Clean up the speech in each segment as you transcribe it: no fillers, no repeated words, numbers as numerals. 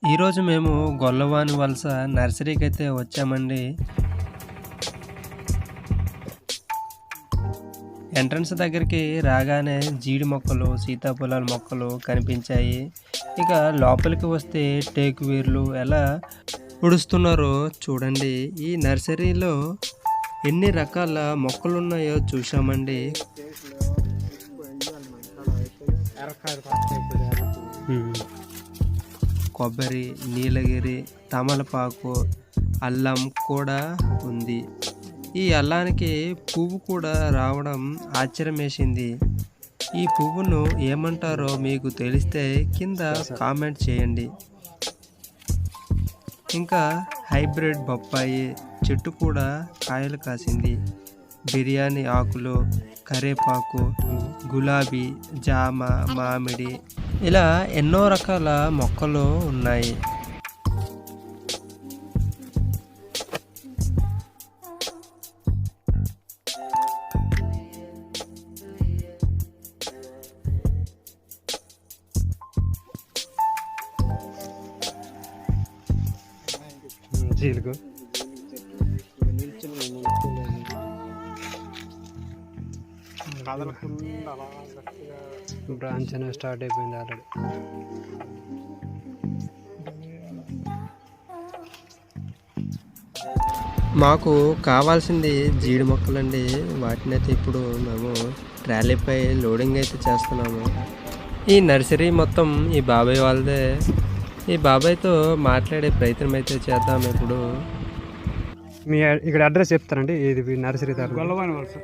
ఈరోజు మేము గొల్లవాని వలస నర్సరీకి అయితే వచ్చామండి. ఎంట్రన్స్ దగ్గరికి రాగానే జీడి మొక్కలు, సీతాఫలాల మొక్కలు కనిపించాయి. ఇక లోపలికి వస్తే టేకు వేర్లు ఎలా ఉడుస్తున్నారో చూడండి. ఈ నర్సరీలో ఎన్ని రకాల మొక్కలు ఉన్నాయో చూసామండి. కొబ్బరి, నీలగిరి, తమలపాకు, అల్లం కూడా ఉంది. ఈ అల్లానికి పువ్వు కూడా రావడం ఆశ్చర్యమేసింది. ఈ పువ్వును ఏమంటారో మీకు తెలిస్తే కింద కామెంట్ చేయండి. ఇంకా హైబ్రిడ్ బొప్పాయి చెట్టు కూడా కాయలు కాసింది. బిర్యానీ ఆకులు, కరేపాకు, గులాబీ, జామ, మామిడి ఇలా ఎన్నో రకాల మొక్కలు ఉన్నాయి. జీలుగు బ్రాంచ్ అనేది స్టార్ట్ అయిపోయింది ఆల్రెడీ. మాకు కావాల్సింది జీడి మొక్కలండి. వాటిని అయితే ఇప్పుడు మేము ట్రాలీపై లోడింగ్ అయితే చేస్తున్నాము. ఈ నర్సరీ మొత్తం ఈ బాబాయ్ వాళ్ళదే. ఈ బాబాయ్తో మాట్లాడే ప్రయత్నం అయితే చేద్దాం. ఇప్పుడు మీ ఇక్కడ అడ్రస్ చెప్తారండి. ఇది నర్సరీ గొల్లవాని వలస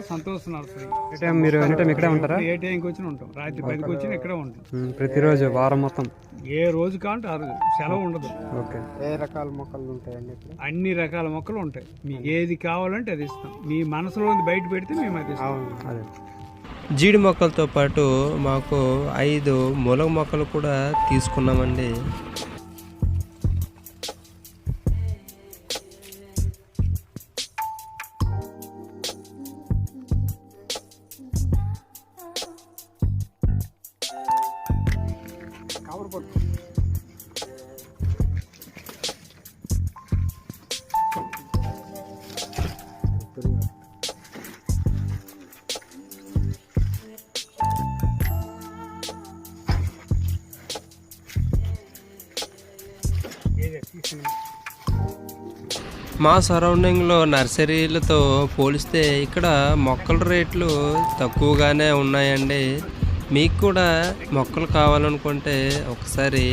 సంతోష్ నర్సరీ. మీరు ఎనీ టైం ఇక్కడే ఉంటారా? ఏ టైంకి వచ్చినా ఉంటాం. రాత్రి 10కి వచ్చినా ఇక్కడే ఉంటాం. ప్రతిరోజు వారం మొత్తం ఏ రోజు కావాలంటే ఆ రోజు, సెలవు ఉండదు. ఓకే. ఏ రకాల మొక్కలు ఉంటాయండి? అన్ని రకాల మొక్కలు ఉంటాయి. మీకు ఏది కావాలంటే అది ఇస్తాం. మీ మనసులో బయట పెడితే మేము అది ఇస్తాం. అదే జీడి మొక్కలతో పాటు మాకు 5 ములగ మొక్కలు కూడా తీసుకున్నామండి. మా సరౌండింగ్లో నర్సరీలతో పోలిస్తే ఇక్కడ మొక్కల రేట్లు తక్కువగానే ఉన్నాయండి. మీకు కూడా మొక్కలు కావాలనుకుంటే ఒకసారి